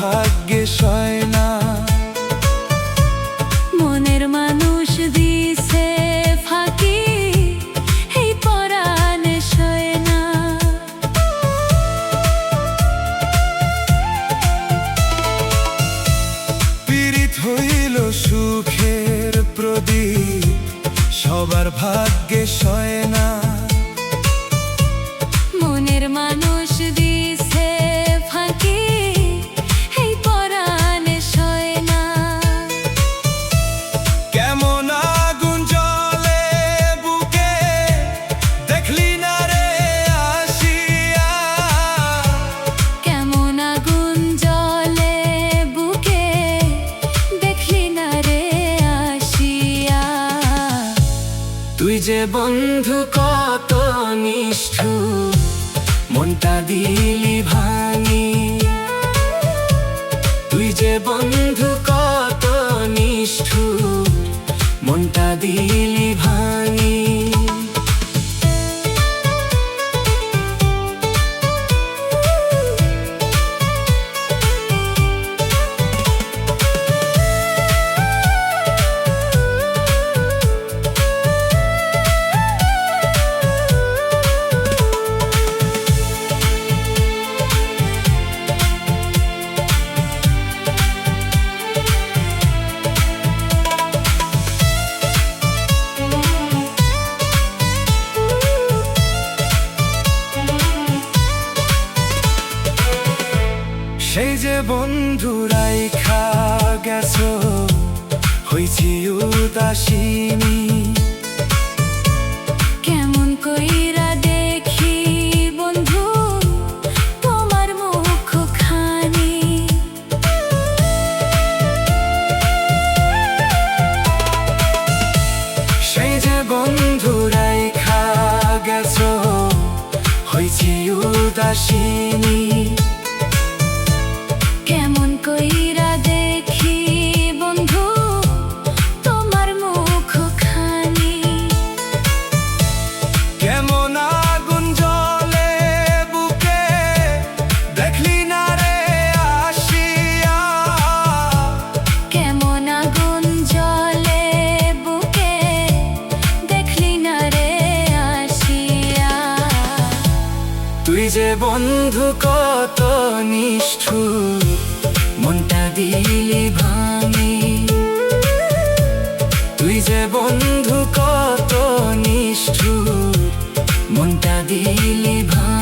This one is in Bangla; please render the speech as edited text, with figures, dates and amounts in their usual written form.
ভাগ্যে সয় না। মনের মানুষ দিছে ফাঁকি, এই পরাণে সয় না। পীড়িত হইল সুখের প্রদীপ, সবার ভাগ্যে সয় না। মনের মানুষ দিছে ফাঁকি, এই পরাণে সয় না। কেমন আগুন জ্বলে বুকে, দেখলি না রে আসিয়া। কেমন আগুন জ্বলে বুকে, দেখলি না রে আসিয়া। তুই যে বন্ধু কত নিষ্ঠুর, মনটা দিলি ভাঙি। তুই যে বন্ধু কত নিষ্ঠুর, মনটা দিলি ভাঙি। সেই যে বন্ধু রাইখা গেছো, হইছি উদাসিনী। কেমন কইরা দেখি বন্ধু তোমার মুখখানি। সেই যে বন্ধু রাইখা গেছো, হইছি উদাসিনী। কেমন কইরা দেখি বন্ধু তোমার মুখখানি। কেমন আগুন জ্বলে বুকে, দেখলি না রে আসিয়া। কেমন আগুন জ্বলে বুকে, দেখলি না রে আসিয়া। তুই যে বন্ধু কত নিষ্ঠুর, মনটা দিলি ভাঙি। তুই যে বন্ধু কত নিষ্ঠুর, মনটা দিলি ভাঙি।